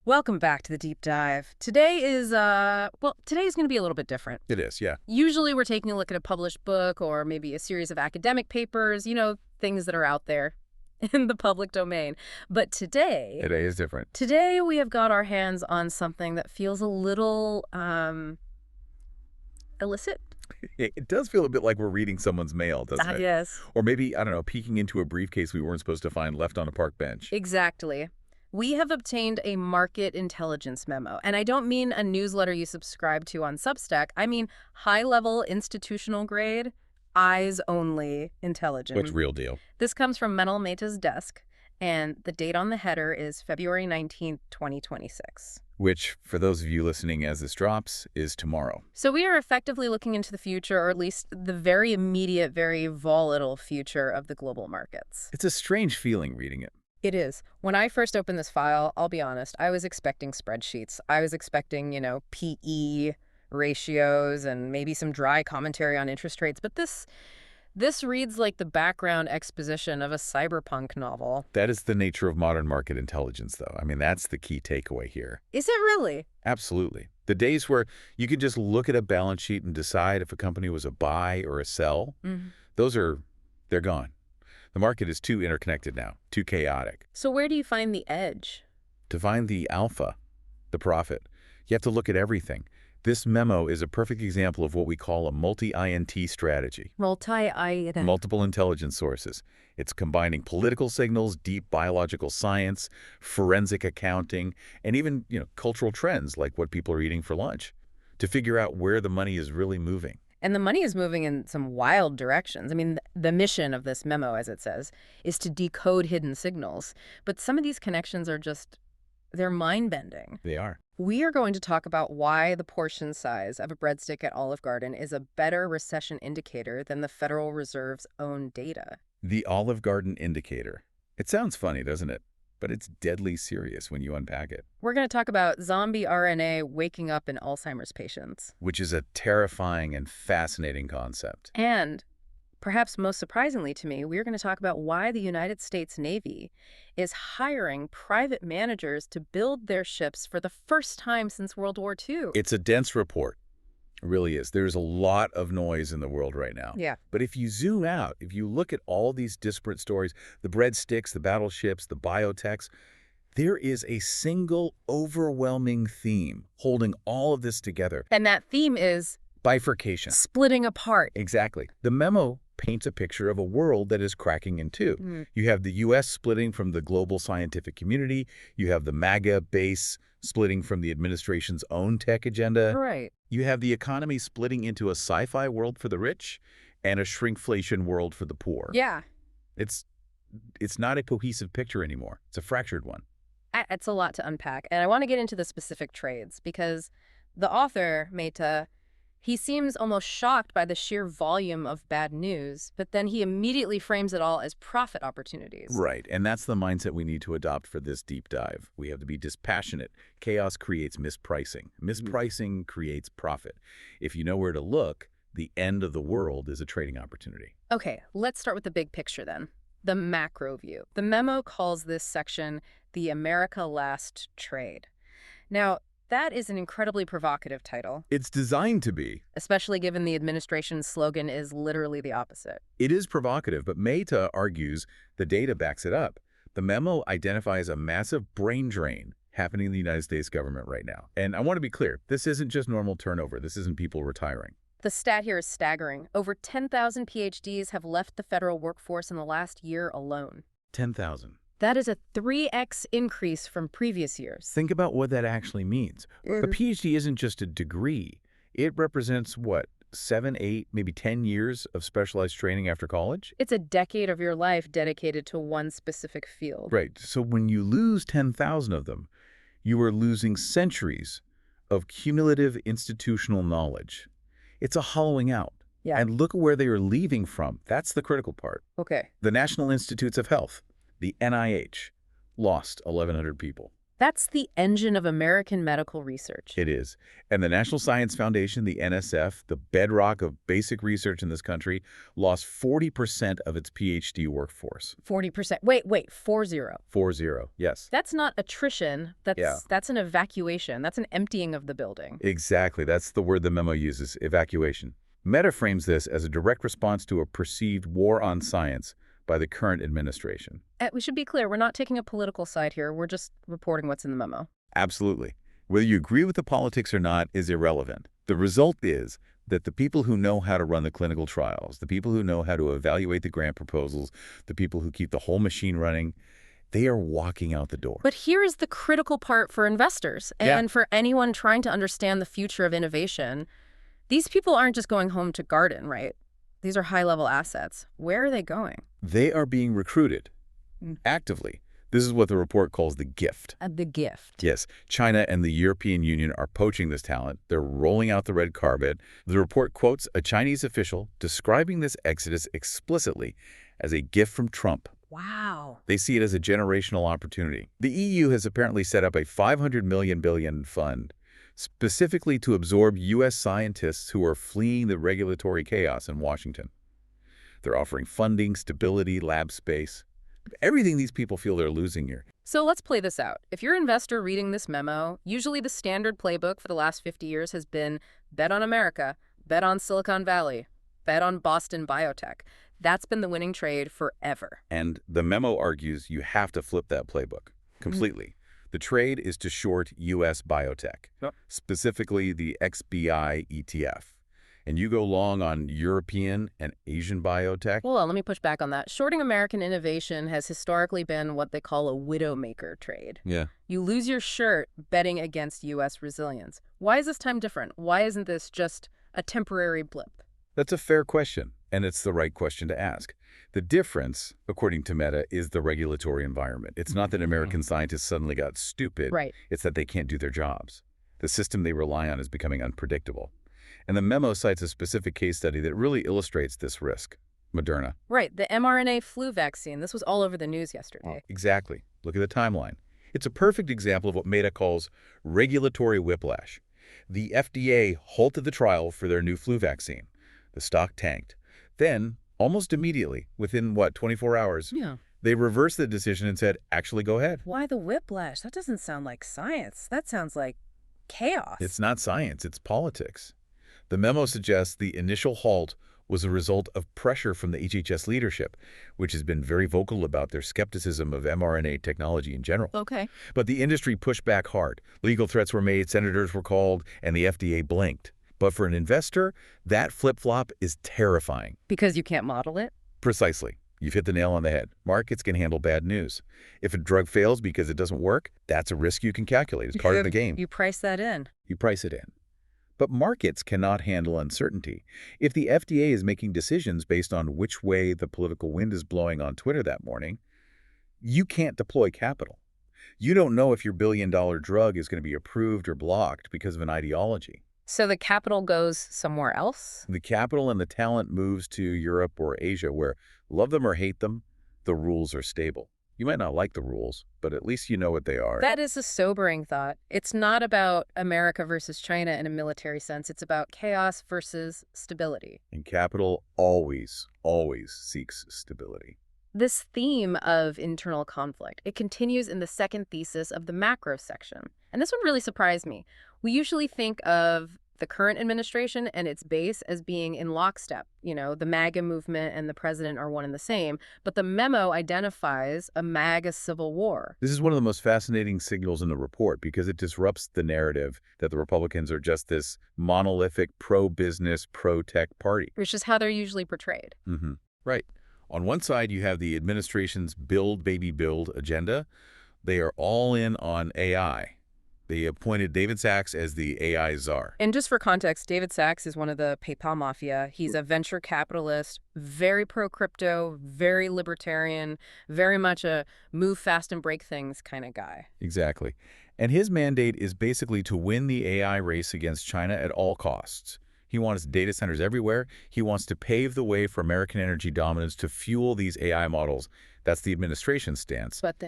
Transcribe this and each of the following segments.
Welcome back to the deep dive. Today is today's going to be a little bit different. It is, yeah. Usually we're taking a look at a published book or maybe a series of academic papers, things that are out there in the public domain. But today Today is different. today we have got our hands on something that feels a little illicit. It does feel a bit like we're reading someone's mail, doesn't it? Yes. Or maybe, I don't know, peeking into a briefcase we weren't supposed to find left on a park bench. Exactly. We have obtained a market intelligence memo. And I don't mean a newsletter you subscribe to on Substack. I mean high-level, institutional grade, eyes-only intelligence. What's real deal? This comes from Manal Mehta's desk, and the date on the header is February 19th, 2026. Which, for those of you listening as this drops, is tomorrow. So we are effectively looking into the future, or at least the very immediate, very volatile future of the global markets. It's a strange feeling reading it. It is. When I first opened this file, I'll be honest, I was expecting spreadsheets. I was expecting, PE ratios and maybe some dry commentary on interest rates. But this reads like the background exposition of a cyberpunk novel. That is the nature of modern market intelligence, though. I mean, that's the key takeaway here. Is it really? Absolutely. The days where you could just look at a balance sheet and decide if a company was a buy or a sell, they're gone. The market is too interconnected now, too chaotic. So where do you find the edge? To find the alpha, the profit, you have to look at everything. This memo is a perfect example of what we call a multi-INT strategy. Multi-INT. Multiple intelligence sources. It's combining political signals, deep biological science, forensic accounting, and even, cultural trends like what people are eating for lunch to figure out where the money is really moving. And the money is moving in some wild directions. I mean, the mission of this memo, as it says, is to decode hidden signals. But some of these connections are they're mind-bending. They are. We are going to talk about why the portion size of a breadstick at Olive Garden is a better recession indicator than the Federal Reserve's own data. The Olive Garden indicator. It sounds funny, doesn't it? But it's deadly serious when you unpack it. We're going to talk about zombie RNA waking up in Alzheimer's patients. Which is a terrifying and fascinating concept. And, perhaps most surprisingly to me, we're going to talk about why the United States Navy is hiring private managers to build their ships for the first time since World War II. It's a dense report. It really is. There's a lot of noise in the world right now. Yeah. But if you zoom out, if you look at all these disparate stories, the breadsticks, the battleships, the biotechs, there is a single overwhelming theme holding all of this together. And that theme is bifurcation. Splitting apart. Exactly. The memo paints a picture of a world that is cracking in two. You have the U.S. splitting from the global scientific community. You have the MAGA base splitting from the administration's own tech agenda. Right. You have the economy splitting into a sci-fi world for the rich and a shrinkflation world for the poor. Yeah. It's not a cohesive picture anymore. It's a fractured one. It's a lot to unpack. And I want to get into the specific trades because the author, Mehta, he seems almost shocked by the sheer volume of bad news, but then he immediately frames it all as profit opportunities. Right, and that's the mindset we need to adopt for this deep dive. We have to be dispassionate. Chaos creates mispricing. Mispricing creates profit. If you know where to look, the end of the world is a trading opportunity. Okay, let's start with the big picture then. The macro view. The memo calls this section the America Last Trade. Now, that is an incredibly provocative title. It's designed to be. Especially given the administration's slogan is literally the opposite. It is provocative, but Mehta argues the data backs it up. The memo identifies a massive brain drain happening in the United States government right now. And I want to be clear, this isn't just normal turnover. This isn't people retiring. The stat here is staggering. Over 10,000 PhDs have left the federal workforce in the last year alone. 10,000. That is a 3x increase from previous years. Think about what that actually means. A PhD isn't just a degree. It represents, 7, 8, maybe 10 years of specialized training after college? It's a decade of your life dedicated to one specific field. Right. So when you lose 10,000 of them, you are losing centuries of cumulative institutional knowledge. It's a hollowing out. Yeah. And look at where they are leaving from. That's the critical part. Okay. The National Institutes of Health, the NIH, lost 1,100 people. That's the engine of American medical research. It is. And the National Science Foundation, the NSF, the bedrock of basic research in this country, lost 40% of its PhD workforce. 40%. Wait, 40. 40, yes. That's not attrition. That's an evacuation. That's an emptying of the building. Exactly. That's the word the memo uses, evacuation. Mehta frames this as a direct response to a perceived war on science by the current administration. We should be clear, we're not taking a political side here. We're just reporting what's in the memo. Absolutely. Whether you agree with the politics or not is irrelevant. The result is that the people who know how to run the clinical trials, the people who know how to evaluate the grant proposals, the people who keep the whole machine running, they are walking out the door. But here is the critical part for investors and for anyone trying to understand the future of innovation. These people aren't just going home to garden, right? These are high-level assets. Where are they going? They are being recruited actively. This is what the report calls the gift. The gift. Yes, China and the European Union are poaching this talent. They're rolling out the red carpet. The report quotes a Chinese official describing this exodus explicitly as a gift from Trump. Wow. They see it as a generational opportunity. The EU has apparently set up a $500 billion fund specifically to absorb U.S. scientists who are fleeing the regulatory chaos in Washington. They're offering funding, stability, lab space, everything these people feel they're losing here. So let's play this out. If you're an investor reading this memo, usually the standard playbook for the last 50 years has been bet on America, bet on Silicon Valley, bet on Boston biotech. That's been the winning trade forever. And the memo argues you have to flip that playbook completely. The trade is to short U.S. biotech, specifically the XBI ETF. And you go long on European and Asian biotech. Well, let me push back on that. Shorting American innovation has historically been what they call a widowmaker trade. Yeah. You lose your shirt betting against U.S. resilience. Why is this time different? Why isn't this just a temporary blip? That's a fair question, and it's the right question to ask. The difference, according to Mehta, is the regulatory environment. It's not that American scientists suddenly got stupid. Right. It's that they can't do their jobs. The system they rely on is becoming unpredictable. And the memo cites a specific case study that really illustrates this risk, Moderna. Right, the mRNA flu vaccine. This was all over the news yesterday. Exactly. Look at the timeline. It's a perfect example of what Mehta calls regulatory whiplash. The FDA halted the trial for their new flu vaccine. The stock tanked. Then, almost immediately, within, 24 hours, they reversed the decision and said, actually, go ahead. Why the whiplash? That doesn't sound like science. That sounds like chaos. It's not science, it's politics. The memo suggests the initial halt was a result of pressure from the HHS leadership, which has been very vocal about their skepticism of mRNA technology in general. Okay. But the industry pushed back hard. Legal threats were made, senators were called, and the FDA blinked. But for an investor, that flip-flop is terrifying. Because you can't model it? Precisely. You've hit the nail on the head. Markets can handle bad news. If a drug fails because it doesn't work, that's a risk you can calculate. It's part of the game. You price that in. You price it in. But markets cannot handle uncertainty. If the FDA is making decisions based on which way the political wind is blowing on Twitter that morning, you can't deploy capital. You don't know if your billion-dollar drug is going to be approved or blocked because of an ideology. So the capital goes somewhere else? The capital and the talent moves to Europe or Asia where, love them or hate them, the rules are stable. You might not like the rules, but at least you know what they are. That is a sobering thought. It's not about America versus China in a military sense. It's about chaos versus stability. And capital always seeks stability. This theme of internal conflict, it continues in the second thesis of the macro section. And this one really surprised me. We usually think of the current administration and its base as being in lockstep. You know, the MAGA movement and the president are one and the same. But the memo identifies a MAGA civil war. This is one of the most fascinating signals in the report because it disrupts the narrative that the Republicans are just this monolithic pro-business, pro-tech party. Which is how they're usually portrayed. Right. On one side, you have the administration's build, baby, build agenda. They are all in on AI. They appointed David Sachs as the AI czar. And just for context, David Sachs is one of the PayPal mafia. He's a venture capitalist, very pro-crypto, very libertarian, very much a move fast and break things kind of guy. Exactly. And his mandate is basically to win the AI race against China at all costs. He wants data centers everywhere. He wants to pave the way for American energy dominance to fuel these AI models. That's the administration's stance. But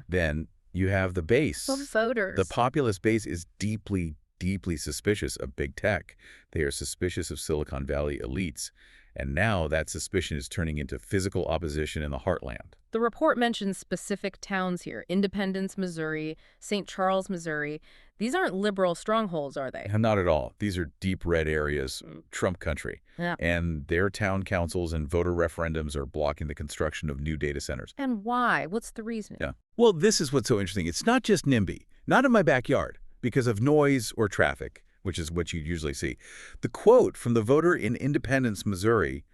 then You have the Well, base. The voters. populist base is deeply, deeply suspicious of big tech. They are suspicious of Silicon Valley elites. And now that suspicion is turning into physical opposition in the heartland. The report mentions specific towns here: Independence, Missouri, St. Charles, Missouri. These aren't liberal strongholds, are they? And not at all. These are deep red areas, Mm. Trump country. Yeah. And their town councils and voter referendums are blocking the construction of new data centers. And why? What's the reason? Yeah. Well, this is what's so interesting. It's not just NIMBY, not in my backyard, because of noise or traffic, which is what you usually see. The quote from the voter in Independence, Missouri,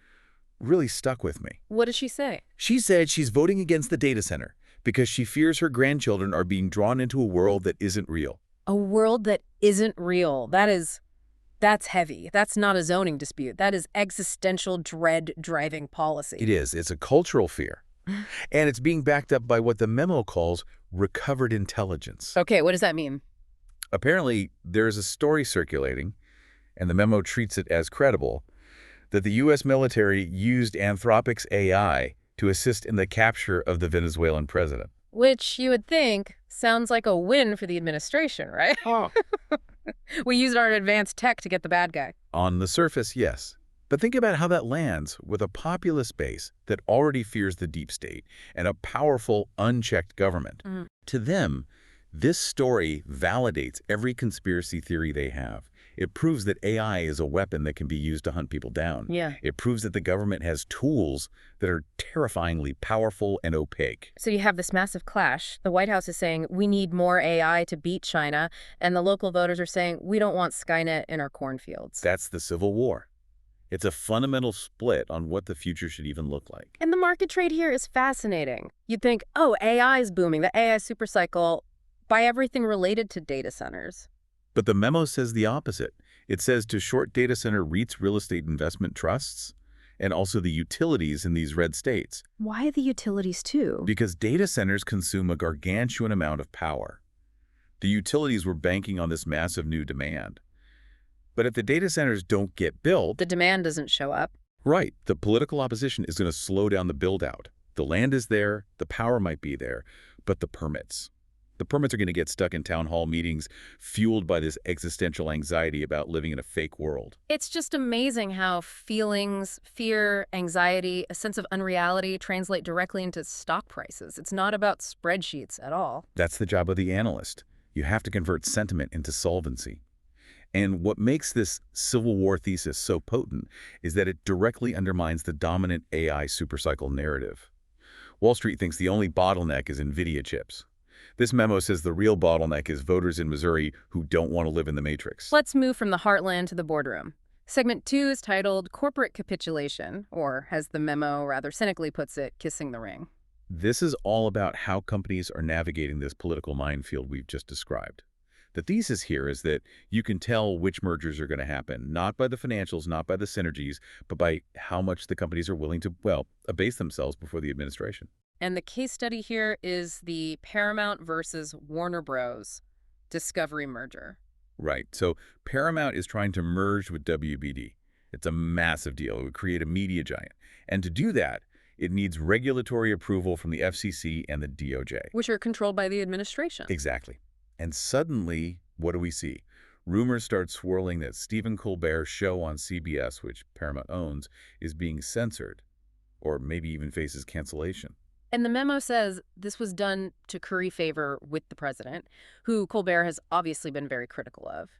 really stuck with me. What does she say? She said she's voting against the data center because she fears her grandchildren are being drawn into a world that isn't real. A world that isn't real. That's heavy. That's not a zoning dispute. That is existential dread driving policy. It is. It's a cultural fear. And it's being backed up by what the memo calls recovered intelligence. Okay, what does that mean? Apparently, there is a story circulating, and the memo treats it as credible, that the U.S. military used Anthropic's AI to assist in the capture of the Venezuelan president. Which you would think sounds like a win for the administration, right? Oh. We used our advanced tech to get the bad guy. On the surface, yes. But think about how that lands with a populist base that already fears the deep state and a powerful, unchecked government. Mm. To them, this story validates every conspiracy theory they have. It proves that AI is a weapon that can be used to hunt people down. Yeah. It proves that the government has tools that are terrifyingly powerful and opaque. So you have this massive clash. The White House is saying, we need more AI to beat China, and the local voters are saying, we don't want Skynet in our cornfields. That's the Civil War. It's a fundamental split on what the future should even look like. And the market trade here is fascinating. You'd think, oh, AI is booming, the AI supercycle, buy everything related to data centers. But the memo says the opposite. It says to short data center REITs, real estate investment trusts, and also the utilities in these red states. Why the utilities too? Because data centers consume a gargantuan amount of power. The utilities were banking on this massive new demand. But if the data centers don't get built, The demand doesn't show up. right, the political opposition is going to slow down the build-out. The land is there, the power might be there, but the permits are going to get stuck in town hall meetings fueled by this existential anxiety about living in a fake world. It's just amazing how feelings, fear, anxiety, a sense of unreality translate directly into stock prices. It's not about spreadsheets at all. That's the job of the analyst. You have to convert sentiment into solvency. And what makes this Civil War thesis so potent is that it directly undermines the dominant AI supercycle narrative. Wall Street thinks the only bottleneck is NVIDIA chips. This memo says the real bottleneck is voters in Missouri who don't want to live in the matrix. Let's move from the heartland to the boardroom. Segment 2 is titled Corporate Capitulation, or as the memo rather cynically puts it, kissing the ring. This is all about how companies are navigating this political minefield we've just described. The thesis here is that you can tell which mergers are going to happen, not by the financials, not by the synergies, but by how much the companies are willing to, well, abase themselves before the administration. And the case study here is the Paramount versus Warner Bros. Discovery merger. Right. So Paramount is trying to merge with WBD. It's a massive deal. It would create a media giant. And to do that, it needs regulatory approval from the FCC and the DOJ. Which are controlled by the administration. Exactly. And suddenly, what do we see? Rumors start swirling that Stephen Colbert's show on CBS, which Paramount owns, is being censored, or maybe even faces cancellation. And the memo says this was done to curry favor with the president, who Colbert has obviously been very critical of.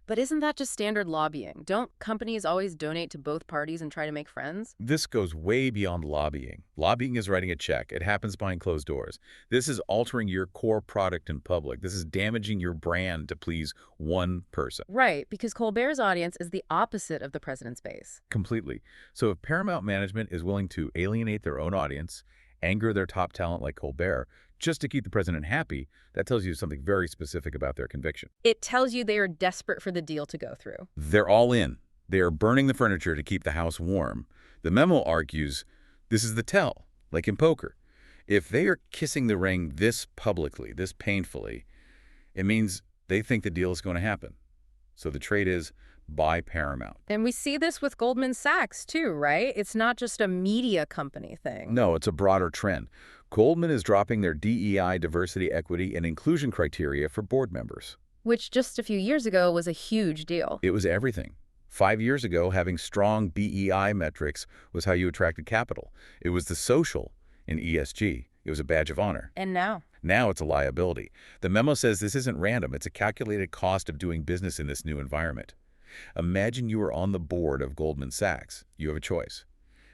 But isn't that just standard lobbying? Don't companies always donate to both parties and try to make friends? This goes way beyond lobbying. Lobbying is writing a check. It happens behind closed doors. This is altering your core product in public. This is damaging your brand to please one person. Right, because Colbert's audience is the opposite of the president's base. Completely. So if Paramount management is willing to alienate their own audience, anger their top talent like Colbert, just to keep the president happy, that tells you something very specific about their conviction. It tells you they are desperate for the deal to go through. They're all in. They are burning the furniture to keep the house warm. The memo argues this is the tell, like in poker. If they are kissing the ring this publicly, this painfully, it means they think the deal is going to happen. So the trade is by Paramount. And we see this with Goldman Sachs, too, right? It's not just a media company thing. No, it's a broader trend. Goldman is dropping their DEI diversity, equity, and inclusion criteria for board members. Which just a few years ago was a huge deal. It was everything. 5 years ago, having strong BEI metrics was how you attracted capital. It was the social in ESG. It was a badge of honor. And now? Now it's a liability. The memo says this isn't random. It's a calculated cost of doing business in this new environment. Imagine you are on the board of Goldman Sachs. You have a choice.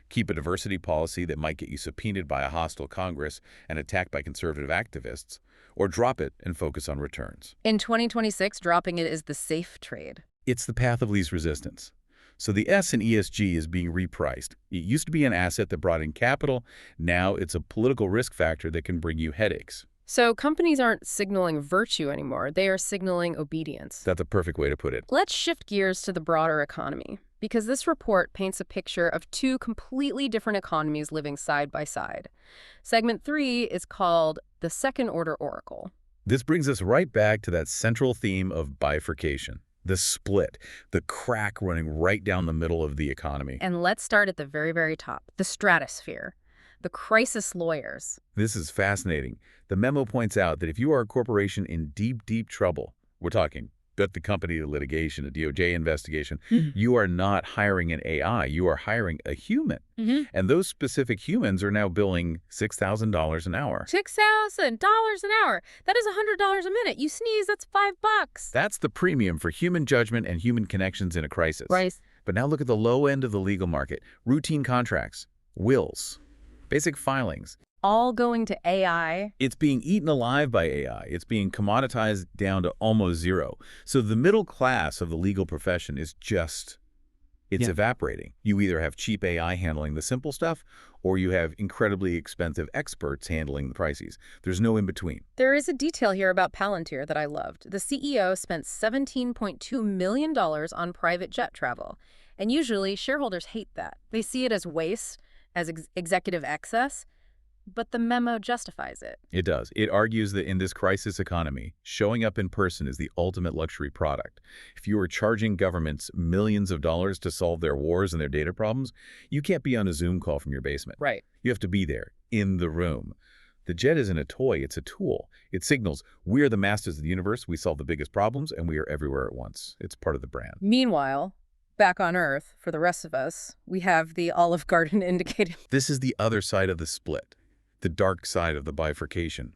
Keep a diversity policy that might get you subpoenaed by a hostile Congress and attacked by conservative activists, or drop it and focus on returns. In 2026, dropping it is the safe trade. It's the path of least resistance. So the S in ESG is being repriced. It used to be an asset that brought in capital. Now it's a political risk factor that can bring you headaches. So companies aren't signaling virtue anymore. They are signaling obedience. That's a perfect way to put it. Let's shift gears to the broader economy, because this report paints a picture of two completely different economies living side by side. Segment 3 is called the second-order oracle. This brings us right back to that central theme of bifurcation. The split, the crack running right down the middle of the economy. And let's start at the very, very top, the stratosphere, the crisis lawyers. This is fascinating. The memo points out that if you are a corporation in deep, deep trouble, we're talking bet the company to litigation, a DOJ investigation, you are not hiring an AI, you are hiring a human. And those specific humans are now billing $6,000 an hour. $6,000 an hour. That is $100 a minute. You sneeze, that's $5. That's the premium for human judgment and human connections in a crisis. Right. But now look at the low end of the legal market. Routine contracts, wills, basic filings. All going to AI. It's being eaten alive by AI. It's being commoditized down to almost zero. So the middle class of the legal profession is just, it's evaporating. You either have cheap AI handling the simple stuff, or you have incredibly expensive experts handling the crises. There's no in between. There is a detail here about Palantir that I loved. The CEO spent $17.2 million on private jet travel. And usually shareholders hate that. They see it as waste, as executive excess. But the memo justifies it. It does. It argues that in this crisis economy, showing up in person is the ultimate luxury product. If you are charging governments millions of dollars to solve their wars and their data problems, you can't be on a Zoom call from your basement. Right. You have to be there, in the room. The jet isn't a toy, it's a tool. It signals, we are the masters of the universe, we solve the biggest problems, and we are everywhere at once. It's part of the brand. Meanwhile, back on Earth, for the rest of us, we have the Olive Garden indicated. This is the other side of the split. The dark side of the bifurcation.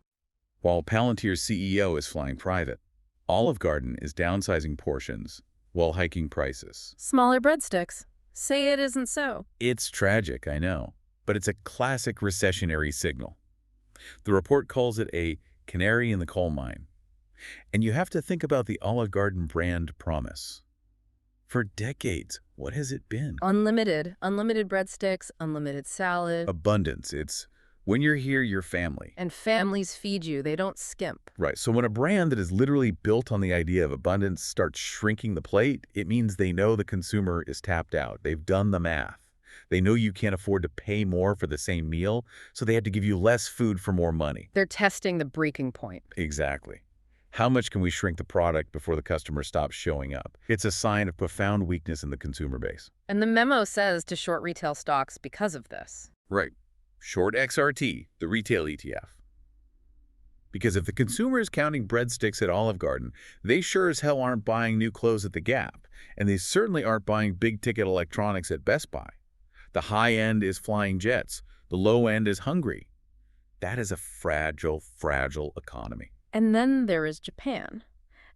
While Palantir's CEO is flying private, Olive Garden is downsizing portions while hiking prices. Smaller breadsticks. Say it isn't so. It's tragic, I know, but it's a classic recessionary signal. The report calls it a canary in the coal mine. And you have to think about the Olive Garden brand promise. For decades, what has it been? Unlimited. Unlimited breadsticks, unlimited salad. Abundance. It's when you're here, you're family. And families feed you. They don't skimp. Right. So when a brand that is literally built on the idea of abundance starts shrinking the plate, it means they know the consumer is tapped out. They've done the math. They know you can't afford to pay more for the same meal, so they had to give you less food for more money. They're testing the breaking point. Exactly. How much can we shrink the product before the customer stops showing up? It's a sign of profound weakness in the consumer base. And the memo says to short retail stocks because of this. Right. Short XRT, the retail ETF. Because if the consumer is counting breadsticks at Olive Garden, they sure as hell aren't buying new clothes at the Gap, and they certainly aren't buying big-ticket electronics at Best Buy. The high end is flying jets. The low end is hungry. That is a fragile, fragile economy. And then there is Japan.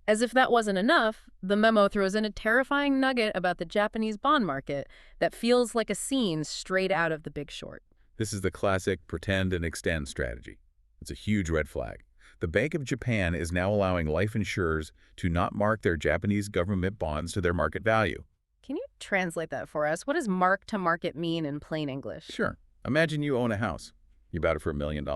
As if that wasn't enough, the memo throws in a terrifying nugget about the Japanese bond market that feels like a scene straight out of The Big Short. This is the classic pretend and extend strategy. It's a huge red flag. The Bank of Japan is now allowing life insurers to not mark their Japanese government bonds to their market value. Can you translate that for us? What does mark to market mean in plain English? Sure. Imagine you own a house. You bought it for $1 million.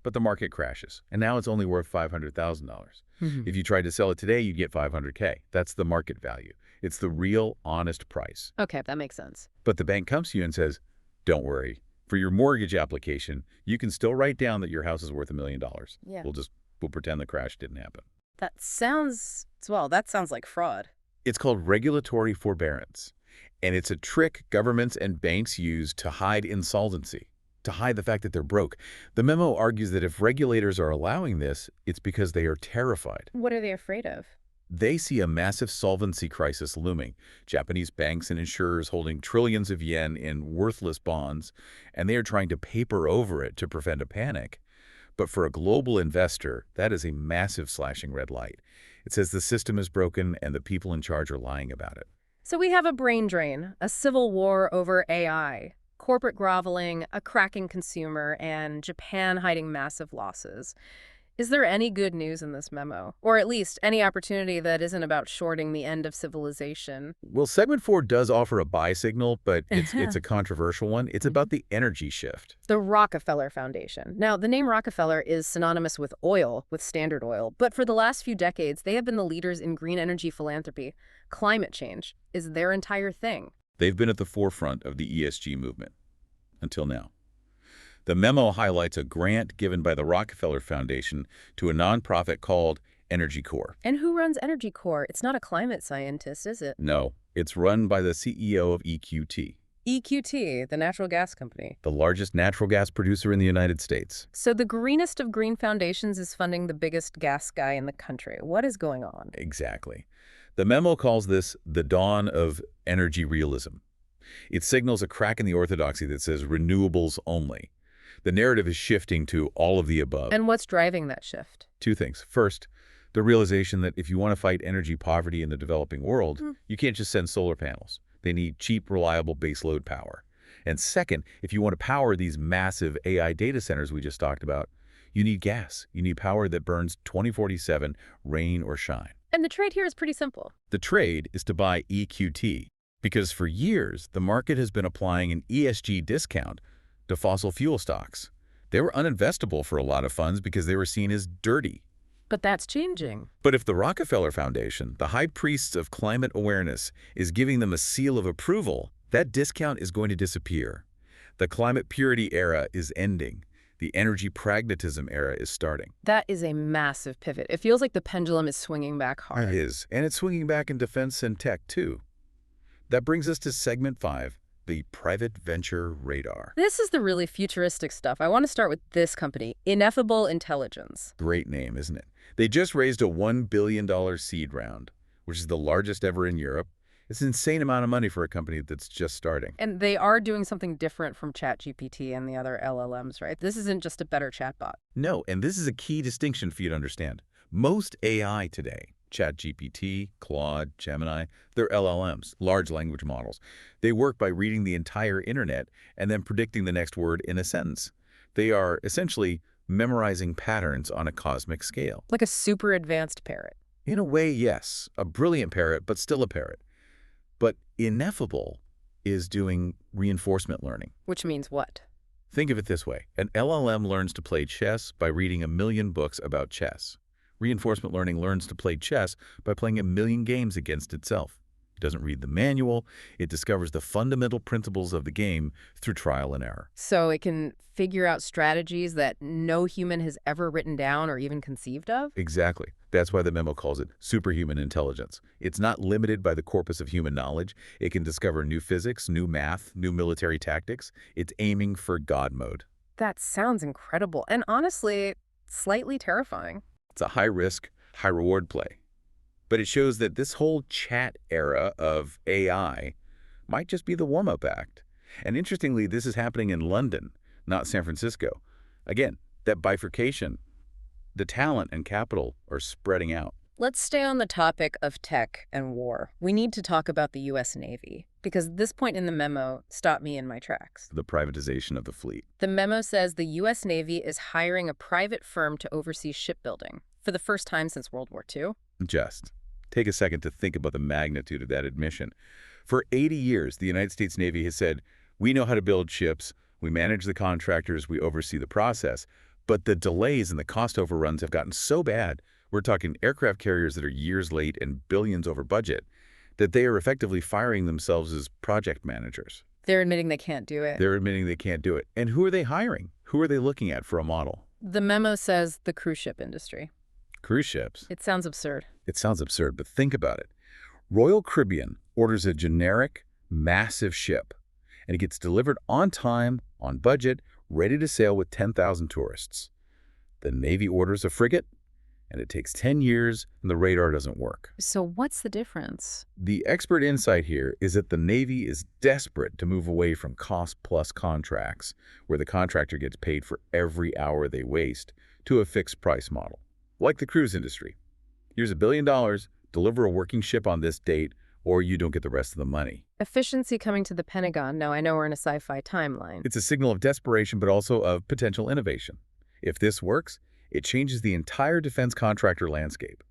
But the market crashes, and now it's only worth $500,000. If you tried to sell it today, you'd get $500K. That's the market value. It's the real, honest price. Okay, that makes sense. But the bank comes to you and says, don't worry. For your mortgage application, you can still write down that your house is worth $1 million. Yeah. We'll pretend the crash didn't happen. That sounds like fraud. It's called regulatory forbearance, and it's a trick governments and banks use to hide insolvency, to hide the fact that they're broke. The memo argues that if regulators are allowing this, it's because they are terrified. What are they afraid of? They see a massive solvency crisis looming. Japanese banks and insurers holding trillions of yen in worthless bonds, and they are trying to paper over it to prevent a panic. But for a global investor, that is a massive slashing red light. It says the system is broken and the people in charge are lying about it. So we have a brain drain, a civil war over AI, corporate groveling, a cracking consumer, and Japan hiding massive losses. Is there any good news in this memo? Or at least any opportunity that isn't about shorting the end of civilization? Well, segment 4 does offer a buy signal, but it's a controversial one. It's about the energy shift. The Rockefeller Foundation. Now, the name Rockefeller is synonymous with oil, with Standard Oil, but for the last few decades, they have been the leaders in green energy philanthropy. Climate change is their entire thing. They've been at the forefront of the ESG movement until now. The memo highlights a grant given by the Rockefeller Foundation to a nonprofit called Energy Corps. And who runs Energy Corps? It's not a climate scientist, is it? No, it's run by the CEO of EQT. EQT, the natural gas company. The largest natural gas producer in the United States. So the greenest of green foundations is funding the biggest gas guy in the country. What is going on? Exactly. The memo calls this the dawn of energy realism. It signals a crack in the orthodoxy that says renewables only. The narrative is shifting to all of the above. And what's driving that shift? Two things. First, the realization that if you want to fight energy poverty in the developing world, you can't just send solar panels. They need cheap, reliable baseload power. And second, if you want to power these massive AI data centers we just talked about, you need gas. You need power that burns 24/7, rain or shine. And the trade here is pretty simple. The trade is to buy EQT, because for years, the market has been applying an ESG discount to fossil fuel stocks. They were uninvestable for a lot of funds because they were seen as dirty. But that's changing. But if the Rockefeller Foundation, the high priests of climate awareness, is giving them a seal of approval, that discount is going to disappear. The climate purity era is ending. The energy pragmatism era is starting. That is a massive pivot. It feels like the pendulum is swinging back hard. It is, and it's swinging back in defense and tech, too. That brings us to segment 5, the private venture radar. This is the really futuristic stuff. I want to start with this company, Ineffable Intelligence. Great name, isn't it? They just raised a $1 billion seed round, which is the largest ever in Europe. It's an insane amount of money for a company that's just starting. And they are doing something different from ChatGPT and the other LLMs, right? This isn't just a better chatbot. No, and this is a key distinction for you to understand. Most AI today, ChatGPT, Claude, Gemini, they're LLMs, large language models. They work by reading the entire internet and then predicting the next word in a sentence. They are essentially memorizing patterns on a cosmic scale. Like a super advanced parrot. In a way, yes. A brilliant parrot, but still a parrot. But Ineffable is doing reinforcement learning. Which means what? Think of it this way. An LLM learns to play chess by reading 1 million books about chess. Reinforcement learning learns to play chess by playing 1 million games against itself. It doesn't read the manual. It discovers the fundamental principles of the game through trial and error. So it can figure out strategies that no human has ever written down or even conceived of? Exactly. That's why the memo calls it superhuman intelligence. It's not limited by the corpus of human knowledge. It can discover new physics, new math, new military tactics. It's aiming for God mode. That sounds incredible and honestly, slightly terrifying. It's a high-risk, high-reward play. But it shows that this whole chat era of AI might just be the warm-up act. And interestingly, this is happening in London, not San Francisco. Again, that bifurcation, the talent and capital are spreading out. Let's stay on the topic of tech and war. We need to talk about the U.S. Navy, because this point in the memo stopped me in my tracks. The privatization of the fleet. The memo says the U.S. Navy is hiring a private firm to oversee shipbuilding for the first time since World War II. Just take a second to think about the magnitude of that admission. For 80 years, the United States Navy has said, we know how to build ships, we manage the contractors, we oversee the process, but the delays and the cost overruns have gotten so bad, we're talking aircraft carriers that are years late and billions over budget, that they are effectively firing themselves as project managers. They're admitting they can't do it. They're admitting they can't do it. And who are they hiring? Who are they looking at for a model? The memo says the cruise ship industry. Cruise ships. It sounds absurd. It sounds absurd, but think about it. Royal Caribbean orders a generic, massive ship, and it gets delivered on time, on budget, ready to sail with 10,000 tourists. The Navy orders a frigate, and it takes 10 years, and the radar doesn't work. So what's the difference? The expert insight here is that the Navy is desperate to move away from cost-plus contracts, where the contractor gets paid for every hour they waste, to a fixed-price model, like the cruise industry. Here's $1 billion, deliver a working ship on this date, or you don't get the rest of the money. Efficiency coming to the Pentagon. No, I know we're in a sci-fi timeline. It's a signal of desperation, but also of potential innovation. If this works, it changes the entire defense contractor landscape.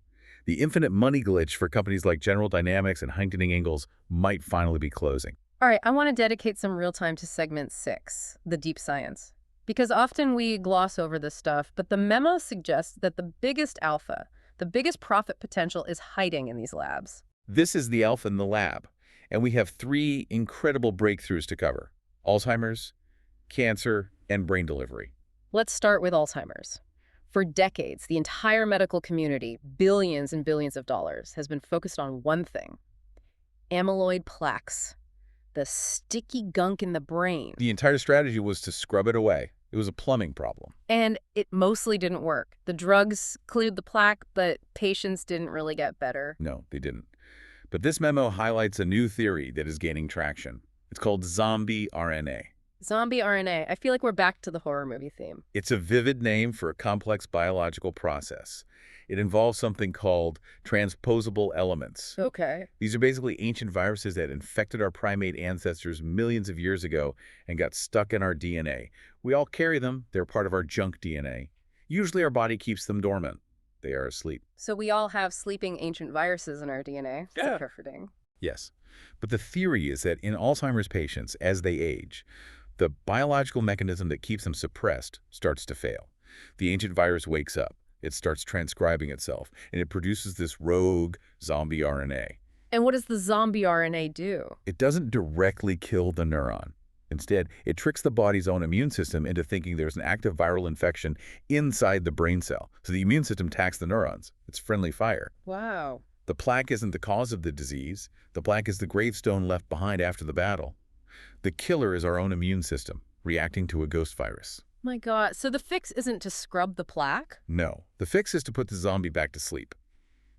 The infinite money glitch for companies like General Dynamics and Huntington Ingalls might finally be closing. All right, I want to dedicate some real time to segment 6, the deep science. Because often we gloss over this stuff, but the memo suggests that the biggest alpha, the biggest profit potential is hiding in these labs. This is the alpha in the lab, and we have 3 incredible breakthroughs to cover: Alzheimer's, cancer, and brain delivery. Let's start with Alzheimer's. For decades, the entire medical community, billions and billions of dollars, has been focused on one thing: amyloid plaques, the sticky gunk in the brain. The entire strategy was to scrub it away. It was a plumbing problem. And it mostly didn't work. The drugs cleared the plaque, but patients didn't really get better. No, they didn't. But this memo highlights a new theory that is gaining traction. It's called zombie RNA. Zombie RNA. I feel like we're back to the horror movie theme. It's a vivid name for a complex biological process. It involves something called transposable elements. Okay. These are basically ancient viruses that infected our primate ancestors millions of years ago and got stuck in our DNA. We all carry them. They're part of our junk DNA. Usually our body keeps them dormant. They are asleep. So we all have sleeping ancient viruses in our DNA. Yeah. So comforting. Yes. But the theory is that in Alzheimer's patients, as they age, the biological mechanism that keeps them suppressed starts to fail. The ancient virus wakes up. It starts transcribing itself, and it produces this rogue zombie RNA. And what does the zombie RNA do? It doesn't directly kill the neuron. Instead, it tricks the body's own immune system into thinking there's an active viral infection inside the brain cell. So the immune system attacks the neurons. It's friendly fire. Wow. The plaque isn't the cause of the disease. The plaque is the gravestone left behind after the battle. The killer is our own immune system, reacting to a ghost virus. My God. So the fix isn't to scrub the plaque? No. The fix is to put the zombie back to sleep.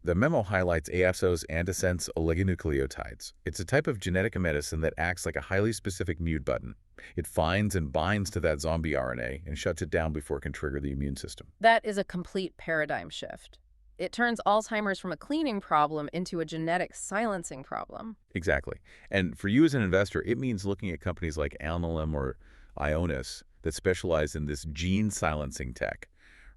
The memo highlights ASO's antisense oligonucleotides. It's a type of genetic medicine that acts like a highly specific mute button. It finds and binds to that zombie RNA and shuts it down before it can trigger the immune system. That is a complete paradigm shift. It turns Alzheimer's from a cleaning problem into a genetic silencing problem. Exactly. And for you as an investor, it means looking at companies like Alnylam or Ionis that specialize in this gene silencing tech,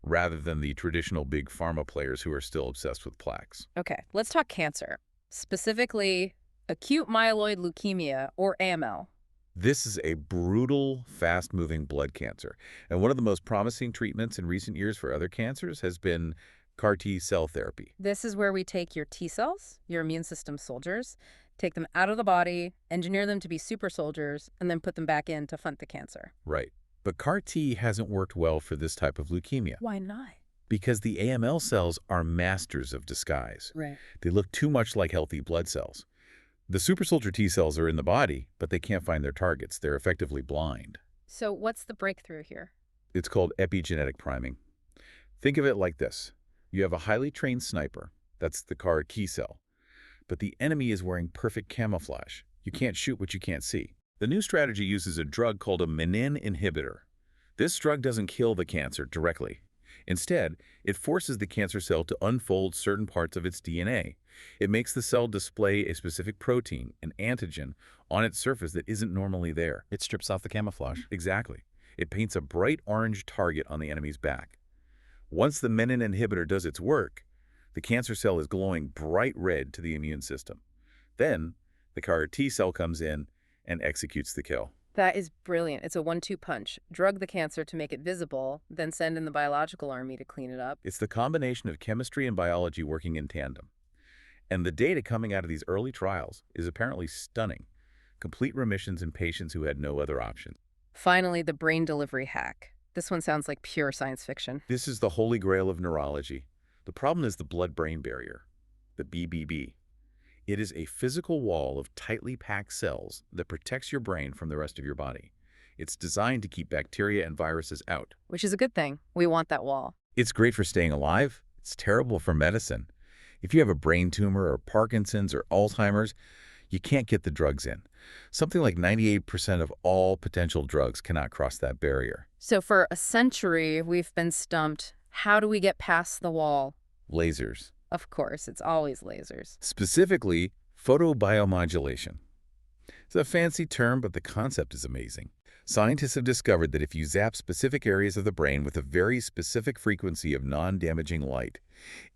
rather than the traditional big pharma players who are still obsessed with plaques. Okay, let's talk cancer. Specifically, acute myeloid leukemia, or AML. This is a brutal, fast-moving blood cancer. And one of the most promising treatments in recent years for other cancers has been CAR T-cell therapy. This is where we take your T cells, your immune system soldiers, take them out of the body, engineer them to be super soldiers, and then put them back in to fight the cancer. Right. But CAR T hasn't worked well for this type of leukemia. Why not? Because the AML cells are masters of disguise. Right. They look too much like healthy blood cells. The super soldier T cells are in the body, but they can't find their targets. They're effectively blind. So what's the breakthrough here? It's called epigenetic priming. Think of it like this. You have a highly trained sniper. That's the CAR T cell. But the enemy is wearing perfect camouflage. You can't shoot what you can't see. The new strategy uses a drug called a menin inhibitor. This drug doesn't kill the cancer directly. Instead, it forces the cancer cell to unfold certain parts of its DNA. It makes the cell display a specific protein, an antigen, on its surface that isn't normally there. It strips off the camouflage. Exactly. It paints a bright orange target on the enemy's back. Once the menin inhibitor does its work, the cancer cell is glowing bright red to the immune system. Then, the CAR T cell comes in and executes the kill. That is brilliant. It's a 1-2 punch. Drug the cancer to make it visible, then send in the biological army to clean it up. It's the combination of chemistry and biology working in tandem. And the data coming out of these early trials is apparently stunning. Complete remissions in patients who had no other option. Finally, the brain delivery hack. This one sounds like pure science fiction. This is the holy grail of neurology. The problem is the blood-brain barrier, the BBB. It is a physical wall of tightly packed cells that protects your brain from the rest of your body. It's designed to keep bacteria and viruses out. Which is a good thing. We want that wall. It's great for staying alive. It's terrible for medicine. If you have a brain tumor or Parkinson's or Alzheimer's, you can't get the drugs in. Something like 98% of all potential drugs cannot cross that barrier. So for a century, we've been stumped. How do we get past the wall? Lasers. Of course, it's always lasers. Specifically, photobiomodulation. It's a fancy term, but the concept is amazing. Scientists have discovered that if you zap specific areas of the brain with a very specific frequency of non-damaging light,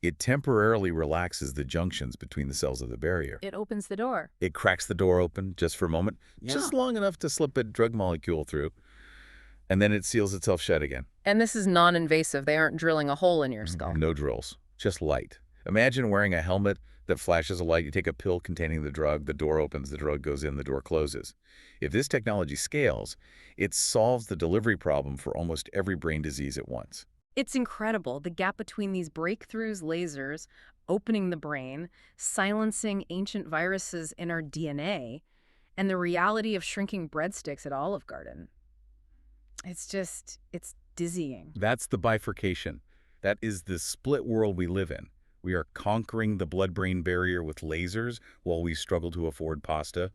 it temporarily relaxes the junctions between the cells of the barrier. It opens the door. It cracks the door open just for a moment, just long enough to slip a drug molecule through, and then it seals itself shut again. And this is non-invasive. They aren't drilling a hole in your skull. No drills, just light. Imagine wearing a helmet that flashes a light. You take a pill containing the drug, the door opens, the drug goes in, the door closes. If this technology scales, it solves the delivery problem for almost every brain disease at once. It's incredible, the gap between these breakthroughs, lasers, opening the brain, silencing ancient viruses in our DNA, and the reality of shrinking breadsticks at Olive Garden. It's dizzying. That's the bifurcation. That is the split world we live in. We are conquering the blood-brain barrier with lasers while we struggle to afford pasta.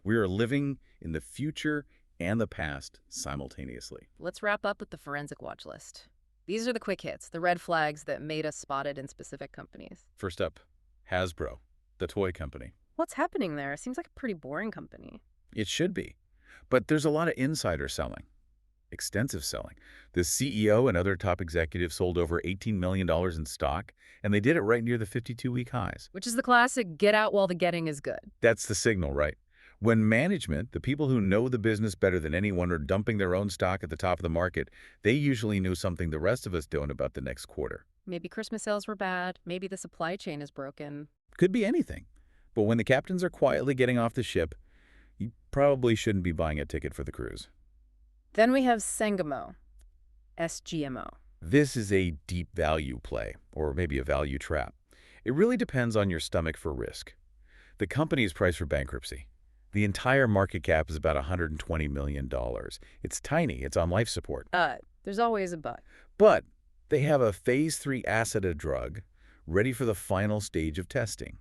We are living in the future and the past simultaneously. Let's wrap up with the forensic watch list. These are the quick hits, the red flags that Mehta spotted in specific companies. First up, Hasbro, the toy company. What's happening there? Seems like a pretty boring company. It should be. But there's a lot of insider selling. Extensive selling. The CEO and other top executives sold over $18 million in stock, and they did it right near the 52-week highs. Which is the classic get out while the getting is good. That's the signal, right? When management, the people who know the business better than anyone, are dumping their own stock at the top of the market, they usually knew something the rest of us don't about the next quarter. Maybe Christmas sales were bad. Maybe the supply chain is broken. Could be anything. But when the captains are quietly getting off the ship, you probably shouldn't be buying a ticket for the cruise. Then we have Sangamo, SGMO. This is a deep value play, or maybe a value trap. It really depends on your stomach for risk. The company is priced for bankruptcy. The entire market cap is about $120 million. It's tiny. It's on life support. There's always a but. But they have a phase 3 asset, a drug, ready for the final stage of testing.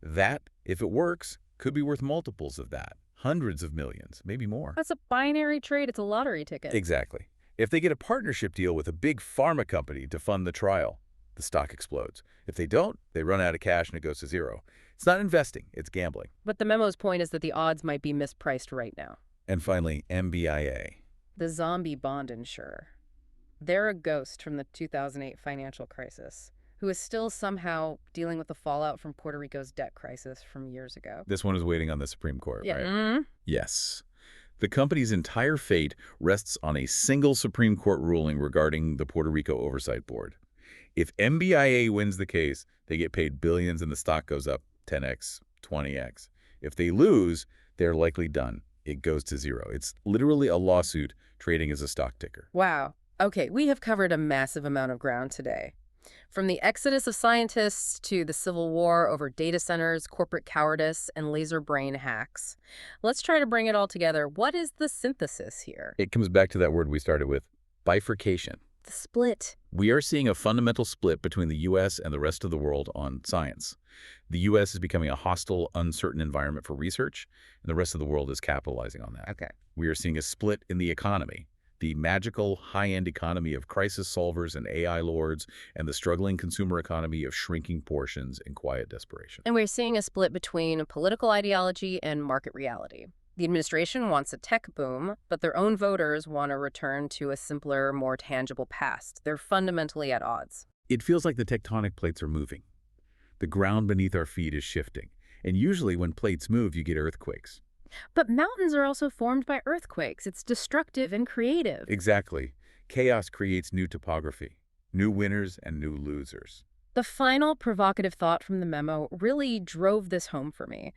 That, if it works, could be worth multiples of that. Hundreds of millions, maybe more. That's a binary trade. It's a lottery ticket. Exactly. If they get a partnership deal with a big pharma company to fund the trial, the stock explodes. If they don't, they run out of cash and it goes to zero. It's not investing, it's gambling. But the memo's point is that the odds might be mispriced right now. And finally, MBIA. The zombie bond insurer. They're a ghost from the 2008 financial crisis, who is still somehow dealing with the fallout from Puerto Rico's debt crisis from years ago. This one is waiting on the Supreme Court, Yeah. right? Mm-hmm. Yes. The company's entire fate rests on a single Supreme Court ruling regarding the Puerto Rico Oversight Board. If MBIA wins the case, they get paid billions and the stock goes up 10x, 20x. If they lose, they're likely done. It goes to zero. It's literally a lawsuit trading as a stock ticker. Wow. Okay, we have covered a massive amount of ground today. From the exodus of scientists to the civil war over data centers, corporate cowardice, and laser brain hacks. Let's try to bring it all together. What is the synthesis here? It comes back to that word we started with, bifurcation. The split. We are seeing a fundamental split between the U.S. and the rest of the world on science. The U.S. is becoming a hostile, uncertain environment for research, and the rest of the world is capitalizing on that. Okay. We are seeing a split in the economy. The magical, high-end economy of crisis solvers and AI lords, and the struggling consumer economy of shrinking portions and quiet desperation. And we're seeing a split between political ideology and market reality. The administration wants a tech boom, but their own voters want to return to a simpler, more tangible past. They're fundamentally at odds. It feels like the tectonic plates are moving. The ground beneath our feet is shifting. And usually when plates move, you get earthquakes. But mountains are also formed by earthquakes. It's destructive and creative. Exactly. Chaos creates new topography, new winners and new losers. The final provocative thought from the memo really drove this home for me.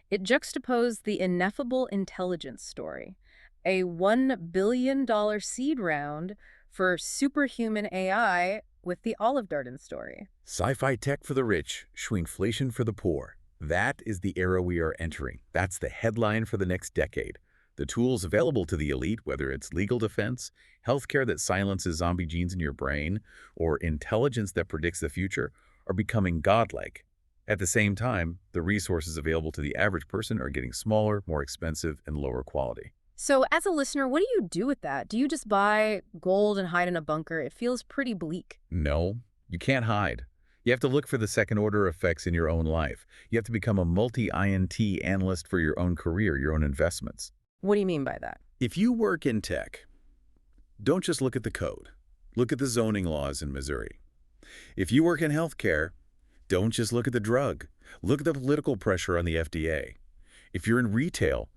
It juxtaposed the ineffable intelligence story, a $1 billion seed round for superhuman AI, with the Olive Garden story. Sci-fi tech for the rich, shrinkflation for the poor. That is the era we are entering. That's the headline for the next decade. The tools available to the elite, whether it's legal defense, healthcare that silences zombie genes in your brain, or intelligence that predicts the future, are becoming godlike. At the same time, the resources available to the average person are getting smaller, more expensive, and lower quality. So as a listener, what do you do with that? Do you just buy gold and hide in a bunker? It feels pretty bleak. No, you can't hide. You have to look for the second-order effects in your own life. You have to become a multi-INT analyst for your own career, your own investments. What do you mean by that? If you work in tech, don't just look at the code. Look at the zoning laws in Missouri. If you work in healthcare, don't just look at the drug. Look at the political pressure on the FDA. If you're in retail,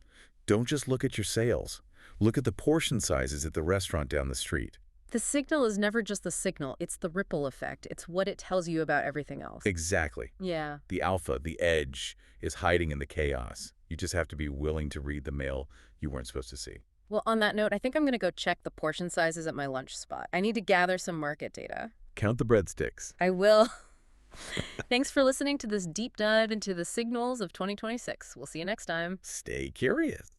don't just look at your sales. Look at the portion sizes at the restaurant down the street. The signal is never just the signal. It's the ripple effect. It's what it tells you about everything else. Exactly. Yeah. The alpha, the edge, is hiding in the chaos. You just have to be willing to read the mail you weren't supposed to see. Well, on that note, I think I'm going to go check the portion sizes at my lunch spot. I need to gather some market data. Count the breadsticks. I will. Thanks for listening to this deep dive into the signals of 2026. We'll see you next time. Stay curious.